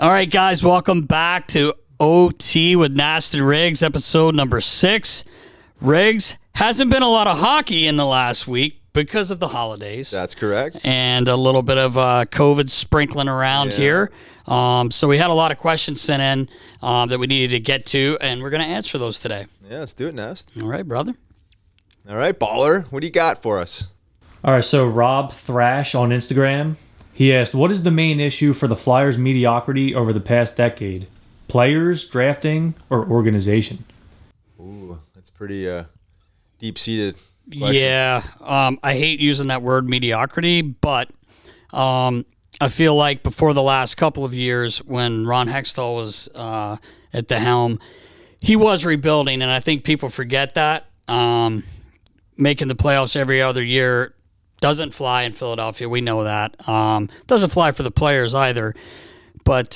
All right, guys, welcome back to OT with Nasty Riggs, episode number 6. Riggs, hasn't been a lot of hockey in the last week because of the holidays. That's correct. And a little bit of COVID sprinkling around here. So we had a lot of questions sent in that we needed to get to, and we're going to answer those today. Yeah, let's do it, Nest. All right, brother. All right, baller. What do you got for us? All right, so Rob Thrash on Instagram, he asked, what is the main issue for the Flyers' mediocrity over the past decade? Players, drafting, or organization? Ooh, that's pretty deep-seated question. Yeah, I hate using that word mediocrity, but I feel like before the last couple of years when Ron Hextall was at the helm, he was rebuilding, and I think people forget that. Making the playoffs every other year doesn't fly in Philadelphia. We know that. Doesn't fly for the players either. But,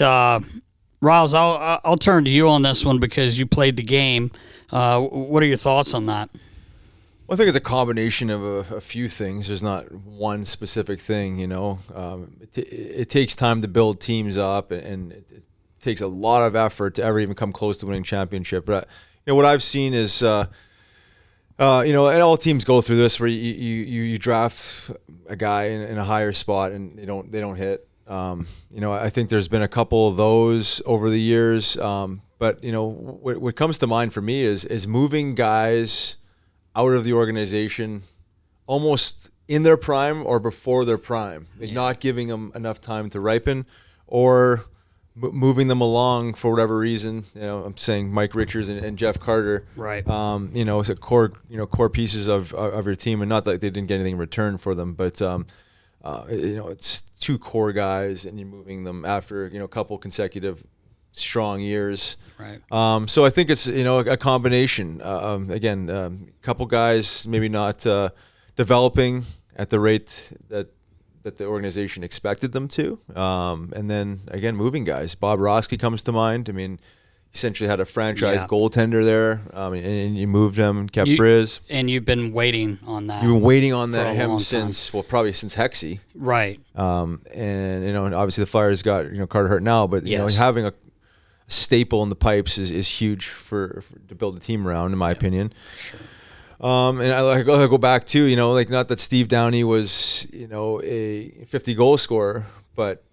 Riles, I'll turn to you on this one because you played the game. What are your thoughts on that? Well, I think it's a combination of a few things. There's not one specific thing, you know. It takes time to build teams up, and it takes a lot of effort to ever even come close to winning championship. But, what I've seen is... and all teams go through this where you draft a guy in a higher spot and they don't hit. I think there's been a couple of those over the years. But what comes to mind for me is moving guys out of the organization almost in their prime or before their prime, not giving them enough time to ripen, or moving them along for whatever reason. I'm saying Mike Richards and Jeff Carter. Right. It's a core pieces of your team, and not that they didn't get anything in return for them, but it's two core guys, and you're moving them after a couple consecutive strong years. Right. So I think it's a combination. Again, couple guys maybe not developing at the rate that the organization expected them to. And then, again, moving guys. Bob Roski comes to mind. I mean, essentially had a franchise goaltender there, and you moved him and kept Briz. And you've been waiting on that. You've been waiting on that him since, probably since Hexy. Right. And obviously the Flyers got, Carter Hart now, but, having a staple in the pipes is huge to build a team around, in my opinion. Sure. And I go back to, not that Steve Downey was, a 50 goal scorer, but,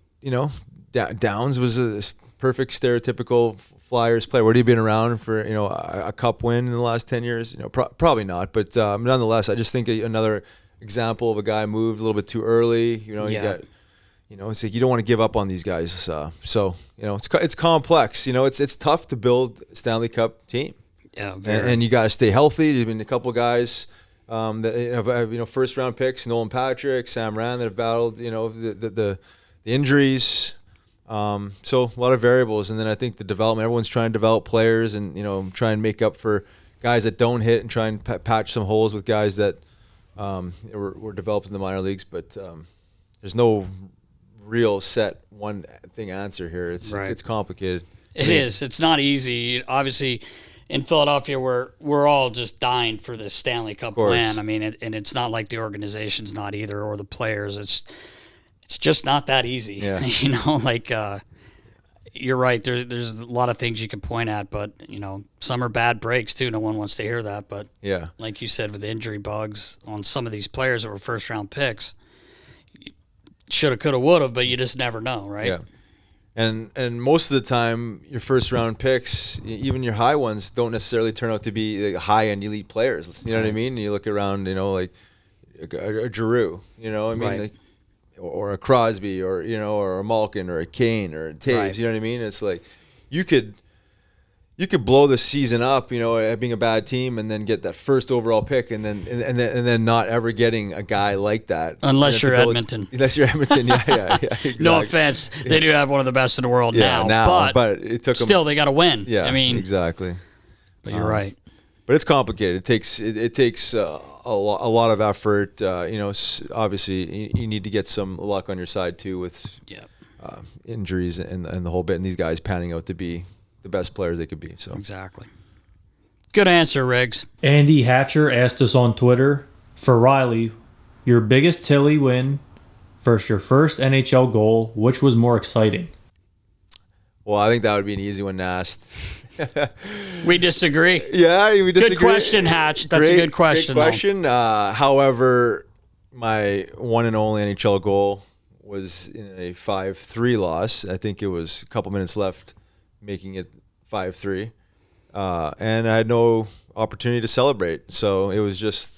Downs was a perfect stereotypical Flyers player. Would he have been around for, a cup win in the last 10 years? Probably not. But nonetheless, I just think another example of a guy moved a little bit too early. You got, it's like you don't want to give up on these guys. So, it's complex. It's tough to build a Stanley Cup team. Yeah, and you got to stay healthy. There's been a couple of guys that have first round picks, Nolan Patrick, Sam Rand, that have battled the injuries. So a lot of variables, and then I think the development. Everyone's trying to develop players and try and make up for guys that don't hit, and try and patch some holes with guys that were developed in the minor leagues. But there's no real set one thing answer here. It's complicated. It is. It's not easy. Obviously, in Philadelphia, we're all just dying for this Stanley Cup win. I mean, and it's not like the organization's not either, or the players. It's just not that easy. Yeah. You're right. There's a lot of things you can point at, but some are bad breaks too. No one wants to hear that, but like you said, with injury bugs on some of these players that were first round picks, shoulda, coulda, woulda, but you just never know, right? Yeah. And most of the time, your first round picks, even your high ones, don't necessarily turn out to be high end elite players. You know what I mean? And you look around, like a Giroux, right. Or a Crosby, or or a Malkin, or a Kane, or a Taves. Right. You know what I mean? It's like you could blow the season up, at being a bad team, and then get that first overall pick, and then not ever getting a guy like that. Unless you're Edmonton. Unless you're Edmonton, yeah, exactly. No offense, they do have one of the best in the world now, but it took them, still they got to win. Yeah, I mean, exactly. But you're right. But it's complicated. It takes a lot of effort. Obviously you need to get some luck on your side too with injuries and the whole bit, and these guys panning out to be the best players they could be. So exactly. Good answer, Riggs. Andy Hatcher asked us on Twitter, for Riley, your biggest Tilly win versus your first NHL goal, which was more exciting? Well, I think that would be an easy one to ask. We disagree. Yeah, we disagree. Good question, Hatch. That's a good question. Great question. However, my one and only NHL goal was in a 5-3 loss. I think it was a couple minutes left, making it 5-3. And I had no opportunity to celebrate. So it was just,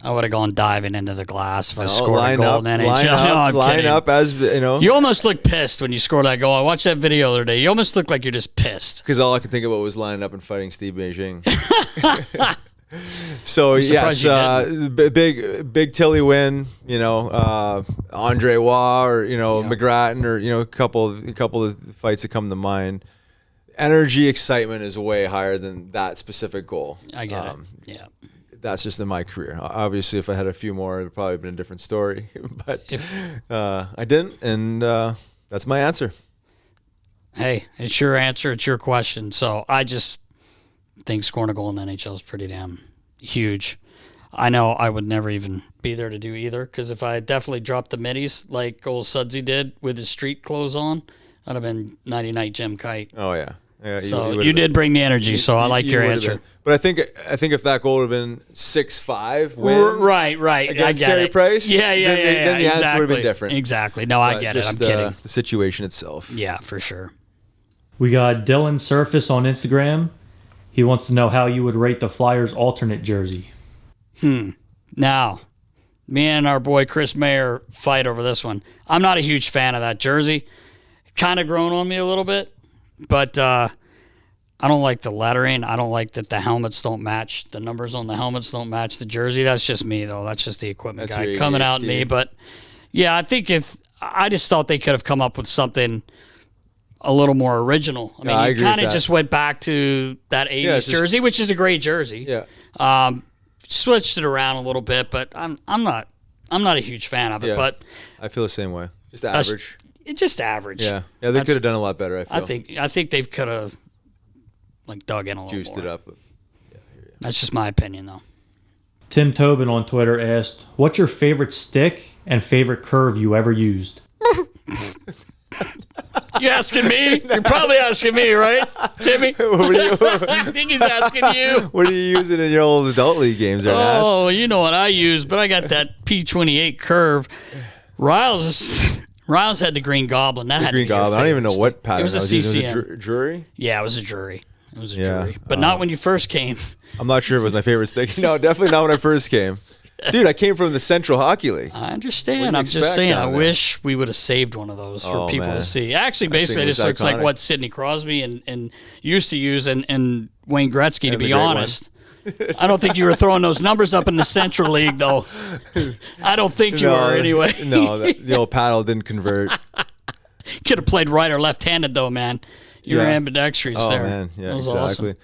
I would have gone diving into the glass if I scored a goal in NHL. Line up as, You almost looked pissed when you scored that goal. I watched that video the other day. You almost looked like you're just pissed. Because all I could think about was lining up and fighting Steve Beijing. So, yes, big Tilly win, Andre Waugh or, McGrattan or, a couple of fights that come to mind. Energy, excitement is way higher than that specific goal. I get it. Yeah. That's just in my career. Obviously, if I had a few more, it would probably have been a different story. But I didn't, and that's my answer. Hey, it's your answer. It's your question. So I just think scoring a goal in the NHL is pretty damn huge. I know I would never even be there to do either, because if I definitely dropped the middies like old Sudsy did with his street clothes on, I'd have been 90-night Jim Kite. Oh, yeah. Yeah, so you did bring the energy, so I like your answer. But I think if that goal would have been 6-5 win, right, against I get Carey it. Price, then the answer would have been different. Exactly. No, I get it. I'm kidding. The situation itself. Yeah, for sure. We got Dylan Surface on Instagram. He wants to know how you would rate the Flyers' alternate jersey. Now, me and our boy Chris Mayer fight over this one. I'm not a huge fan of that jersey. Kind of grown on me a little bit. But I don't like the lettering. I don't like that the helmets don't match. The numbers on the helmets don't match the jersey. That's just me, though. That's just the equipment guy coming out in me. But, yeah, I just thought they could have come up with something a little more original. I mean, you kind of just went back to that 80s jersey, which is a great jersey. Yeah. Switched it around a little bit, but I'm not a huge fan of it. Yeah. But I feel the same way. Just average. It's just average. Yeah, they could have done a lot better. I feel. I think they could have dug in a little juiced more. it up. Yeah, that's just my opinion, though. Tim Tobin on Twitter asked, "What's your favorite stick and favorite curve you ever used?" You asking me? You're probably asking me, right, Timmy? I think he's asking you. What are you using in your old adult league games? There, oh, you know what I use, but I got that P28 curve. Riles had the Green Goblin. That had Green Goblin. I don't even know what pattern. It was a CCM. Was it jury? Yeah, it was a jury. But not when you first came. I'm not sure it was my favorite stick. No, definitely not when I first came. Dude, I came from the Central Hockey League. I understand. I'm just saying, I wish we would have saved one of those for people to see. Actually, basically, it just looks like what Sidney Crosby and used to use and Wayne Gretzky, to be honest. I don't think you were throwing those numbers up in the Central League, though. I don't think you were, anyway. No, the old paddle didn't convert. Could have played right or left-handed, though, man. You were ambidextrous there. Oh, man. Yeah, exactly. Awesome.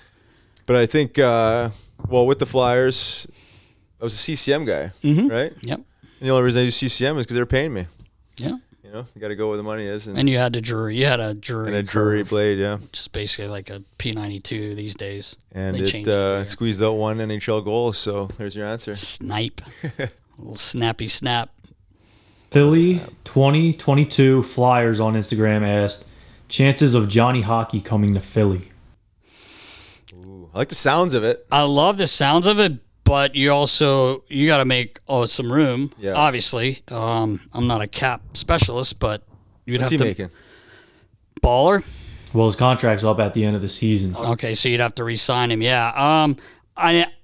But I think, with the Flyers, I was a CCM guy, right? Yep. And the only reason I use CCM is because they're paying me. Yeah. You got to go where the money is. And you had a jury. You had a jury. And a jury blade, yeah. Which is basically like a P92 these days. And it squeezed out one NHL goal, so there's your answer. Snipe. A little snappy snap. Philly 2022 Flyers on Instagram asked, chances of Johnny Hockey coming to Philly. Ooh, I like the sounds of it. I love the sounds of it, but you got to make some room. Yeah. Obviously, I'm not a cap specialist, but you'd What's have he to making? Baller. Well, his contract's up at the end of the season. Okay, so you'd have to re-sign him. Yeah.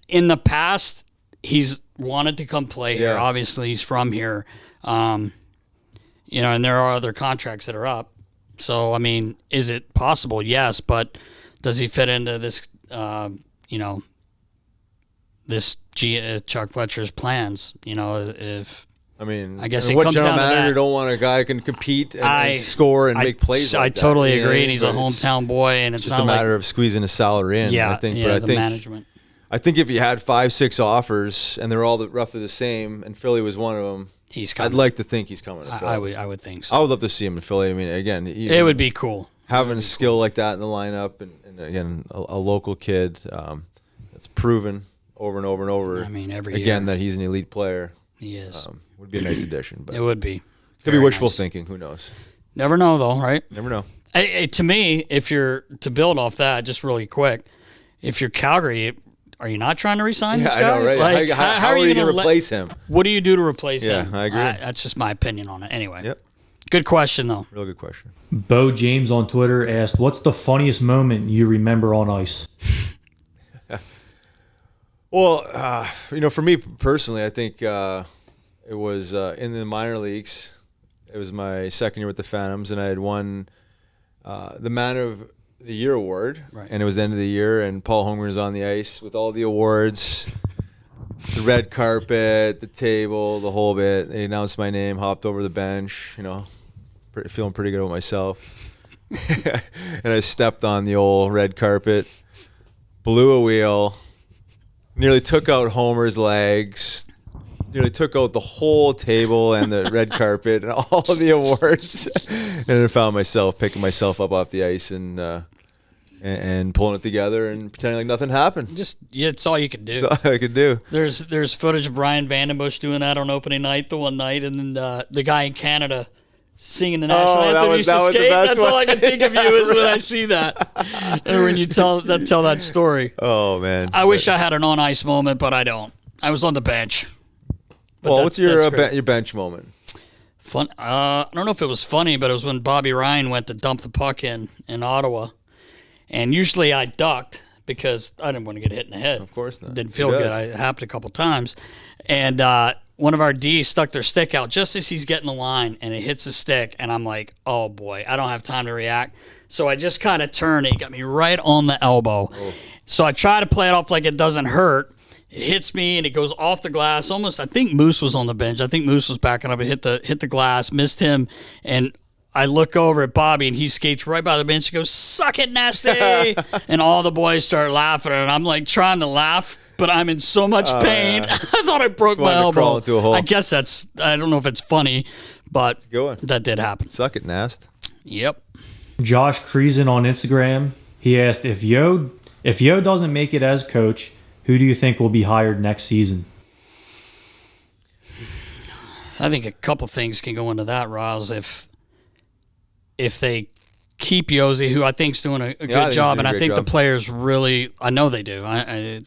In the past, he's wanted to come play here. Obviously, he's from here. And there are other contracts that are up. So, I mean, is it possible? Yes, but does he fit into this? This Chuck Fletcher's plans, I guess what general manager don't want a guy who can compete and score and make plays like that? I totally agree, and he's a hometown boy, and it's just not a matter of squeezing his salary in. Yeah, I think, management. I think if you had 5-6 offers and they're all roughly the same, and Philly was one of them, he's coming. I'd like to think he's coming to Philly. I would think so. I would love to see him in Philly. I mean, again, it would be cool having a skill like that in the lineup, and again, a local kid that's proven over and over and over. I mean, every year that he's an elite player. He is. Would be a nice addition. But it would be. Could be wishful thinking. Who knows? Never know, though, right? Never know. To me, if you're to build off that, just really quick, if you're Calgary, are you not trying to resign this guy? I know, right? Like, how are you going to replace him? What do you do to replace him? Yeah, I agree. That's just my opinion on it. Anyway. Yep. Good question, though. Real good question. Bo James on Twitter asked, "What's the funniest moment you remember on ice?" Well, for me personally, I think it was in the minor leagues. It was my second year with the Phantoms, and I had won the Man of the Year award, right. And it was the end of the year, and Paul Holmgren was on the ice with all the awards, the red carpet, the table, the whole bit. They announced my name, hopped over the bench, feeling pretty good about myself. And I stepped on the old red carpet, blew a wheel, nearly took out Homer's legs, nearly took out the whole table and the red carpet and all of the awards. And then found myself picking myself up off the ice and pulling it together and pretending like nothing happened. It's all you could do. That's all I could do. There's footage of Ryan Vandenbush doing that on opening night the one night, and then the guy in Canada singing the national anthem used to skate. That's all I can think of you is when I see that. And when you tell that story. Oh, man. I wish I had an on-ice moment, but I don't. I was on the bench. Well, what's your bench moment? Fun. I don't know if it was funny, but it was when Bobby Ryan went to dump the puck in Ottawa. And usually I ducked because I didn't want to get hit in the head. Of course not. Didn't feel good. It happened a couple times. And one of our Ds stuck their stick out just as he's getting the line, and it hits the stick. And I'm like, oh, boy, I don't have time to react. So I just kind of turned. He got me right on the elbow. Oh. So I try to play it off like it doesn't hurt. It hits me, and it goes off the glass. Almost, I think Moose was on the bench. I think Moose was backing up and hit the glass, missed him, and I look over at Bobby, and he skates right by the bench. He goes, "Suck it, nasty!" And all the boys start laughing, and I'm like trying to laugh, but I'm in so much pain. I thought I broke my elbow. Crawl into a hole. I guess I don't know if it's funny, but that did happen. Suck it, Nast. Yep. Josh Creason on Instagram, he asked, if Yo doesn't make it as coach, who do you think will be hired next season? I think a couple things can go into that, Roz. If they keep Yossi, who I think is doing a good job, and I think the players really, I know they do. I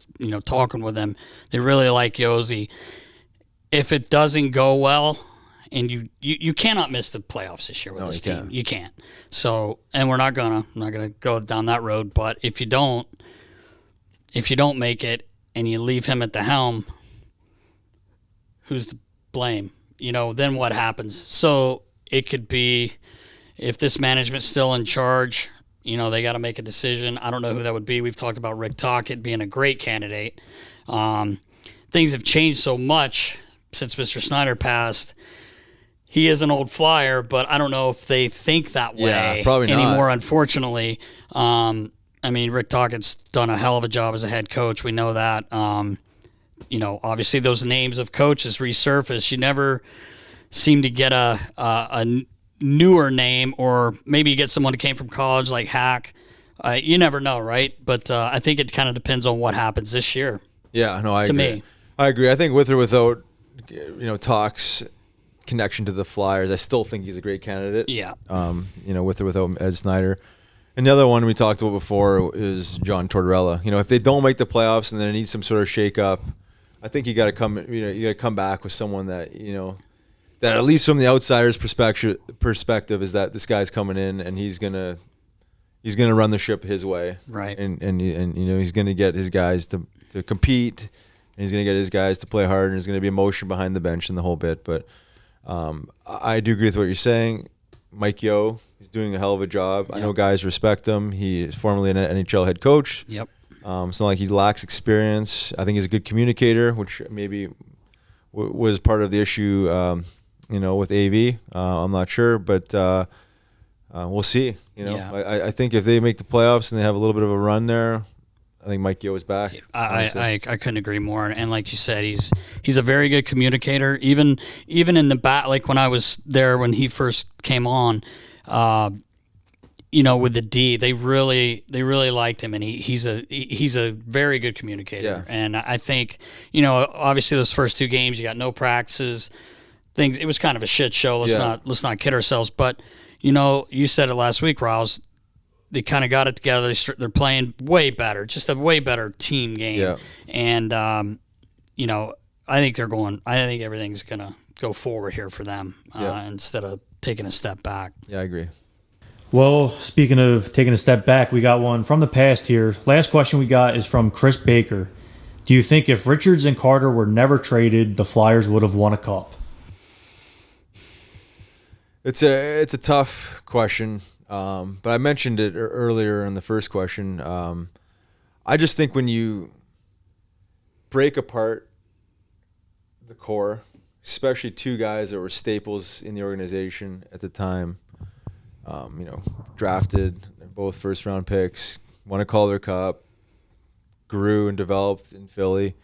talking with them, they really like Yossi. If it doesn't go well, and you cannot miss the playoffs this year with this team, you can't. So, and I'm not gonna go down that road. But if you don't make it, and you leave him at the helm, who's to blame? Then what happens? So it could be, if this management's still in charge, they got to make a decision. I don't know who that would be. We've talked about Rick Tocchet being a great candidate. Things have changed so much since Mr. Snyder passed. He is an old Flyer, but I don't know if they think that way anymore, unfortunately. Rick Tocchet's done a hell of a job as a head coach. We know that. Obviously those names of coaches resurface. You never seem to get a newer name, or maybe you get someone who came from college like Hack. You never know, right? But I think it kind of depends on what happens this year. Yeah, no, I agree. I agree. I think with or without, Talk's connection to the Flyers, I still think he's a great candidate. Yeah. With or without Ed Snyder. And the other one we talked about before is John Tortorella. If they don't make the playoffs and they need some sort of shake-up, I think you got to come back with someone that that at least from the outsider's perspective is that this guy's coming in and he's gonna run the ship his way, right? And he's gonna get his guys to compete, and he's gonna get his guys to play hard, and there's gonna be emotion behind the bench and the whole bit. But I do agree with what you're saying. Mike Yeo is doing a hell of a job. Yep. I know guys respect him. He is formerly an NHL head coach. Yep. It's not like he lacks experience. I think he's a good communicator, which maybe was part of the issue, with AV. I'm not sure, but we'll see. I think if they make the playoffs and they have a little bit of a run there, I think Mike Yeo is back. I couldn't agree more. And like you said, he's a very good communicator. Even in the back, like when I was there when he first came on, with the D, they really liked him, and he's a very good communicator. Yeah. And I think, obviously those first two games, you got no practices. It was kind of a shit show. Let's not kid ourselves. But you said it last week, Rouse. They kind of got it together. They're playing way better, just a way better team game. Yeah. And, I think everything's going to go forward here for them instead of taking a step back. Yeah, I agree. Well, speaking of taking a step back, we got one from the past here. Last question we got is from Chris Baker. Do you think if Richards and Carter were never traded, the Flyers would have won a cup? It's a tough question, but I mentioned it earlier in the first question. I just think when you break apart the core, especially two guys that were staples in the organization at the time, drafted, both first-round picks, won a Calder Cup, grew and developed in Philly,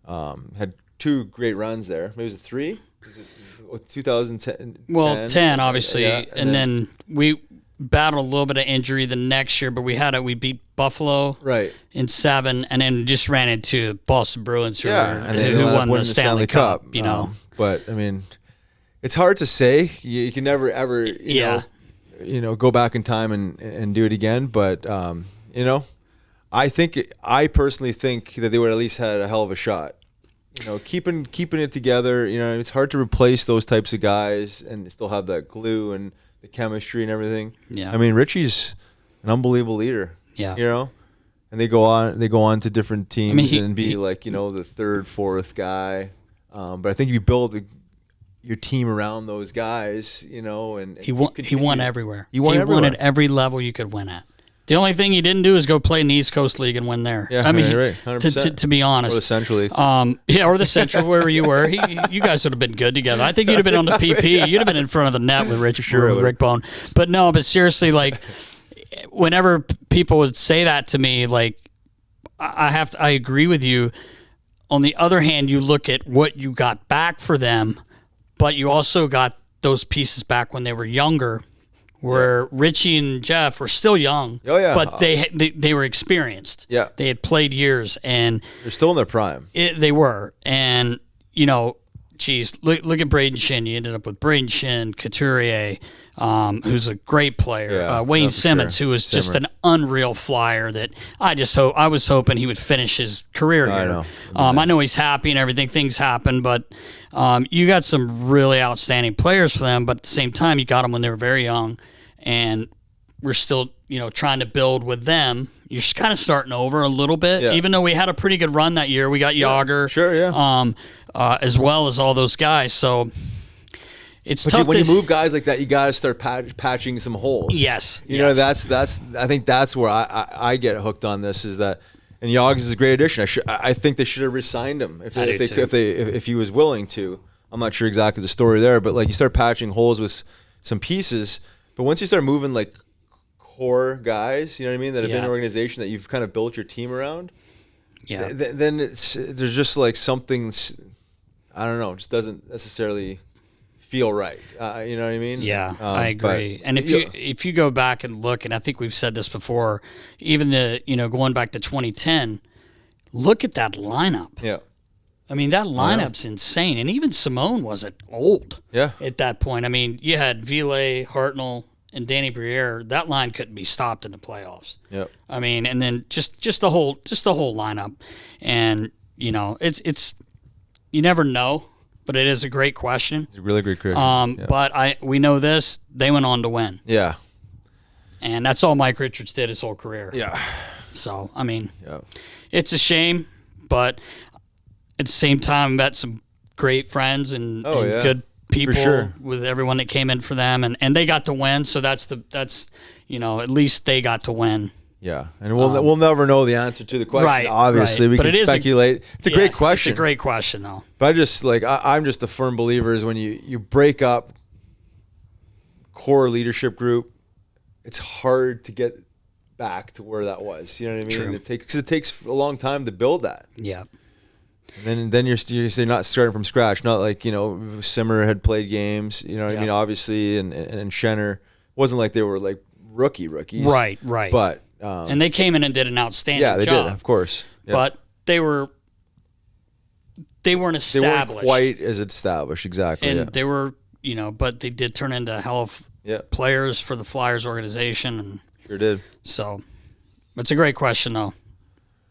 had two great runs there. Maybe it was a three? Was it 2010? Well, 10, obviously. Yeah, and then we battled a little bit of injury the next year, but we beat Buffalo in 7, and then just ran into Boston Bruins who won the Stanley Cup. But, I mean, it's hard to say. You can never, ever, go back in time and do it again. But, I personally think that they would at least had a hell of a shot. Keeping it together, it's hard to replace those types of guys and still have that glue and the chemistry and everything. Yeah. I mean, Richie's an unbelievable leader. Yeah. And they go on to different teams and be the third, fourth guy. But I think if you build your team around those guys, and he won everywhere. He won at every level you could win at. The only thing he didn't do is go play in the East Coast League and win there. Yeah, right, 100%. To be honest. Or the Central League. Or the Central, wherever you were. You guys would have been good together. I think you'd have been on the PP. You'd have been in front of the net with Rick Bone. But no, seriously, whenever people would say that to me, I agree with you. On the other hand, you look at what you got back for them, but you also got those pieces back when they were younger. Where Richie and Jeff were still young, but they were experienced. Yeah, they had played years, and they're still in their prime. They were, and look at Braden Shin. You ended up with Braden Shin, Couturier, who's a great player. Wayne Simmons, who was just an unreal flyer. That I was hoping he would finish his career here. I know. I know he's happy and everything. Things happen, but you got some really outstanding players for them. But at the same time, you got them when they were very young. And we're still, trying to build with them. You're just kind of starting over a little bit, even though we had a pretty good run that year. We got Yager, as well as all those guys. So it's tough. When you move guys like that, you got to start patching some holes. Yes, that's. I think that's where I get hooked on this is that. And Yags is a great addition. I think they should have re-signed him if he was willing to. I'm not sure exactly the story there, but you start patching holes with some pieces. But once you start moving core guys, you know what I mean, that have been in an organization that you've kind of built your team around, then there's just something, I don't know, just doesn't necessarily feel right. You know what I mean? Yeah, I agree. And if you go back and look, and I think we've said this before, even going back to 2010, look at that lineup. Yeah. I mean, that lineup's insane. And even Simone wasn't old at that point. I mean, you had Ville, Hartnell, and Danny Briere. That line couldn't be stopped in the playoffs. Yep. I mean, and then just the whole lineup. And, it's you never know, but it is a great question. It's a really great question. But we know this, they went on to win. Yeah. And that's all Mike Richards did his whole career. Yeah. So, I mean, it's a shame, but at the same time, met some great friends and good people with everyone that came in for them, and they got to win. So that's at least they got to win. Yeah, and we'll never know the answer to the question. Obviously, we can speculate. It's a great question. It's a great question, though. But I'm just a firm believer is when you break up core leadership group, it's hard to get back to where that was. You know what I mean? True. It takes a long time to build that. Yeah. And then you're not starting from scratch. Not Simmer had played games. You know what I mean? Obviously, and Schenner wasn't like they were rookies. Right. But and they came in and did an outstanding job. Yeah, they did, of course. Yeah. But they weren't established. They weren't quite as established, exactly. And they were, but they did turn into hell Yeah. players for the Flyers organization. And Sure did. so it's a great question, though.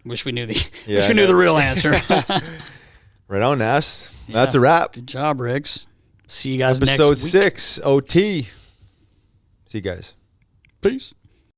Wish we knew the Yeah, wish we I knew know. the real answer. Right on, Nass. That's a wrap. Good job, Riggs. See you guys next Episode week. 6, OT. See you guys. Peace.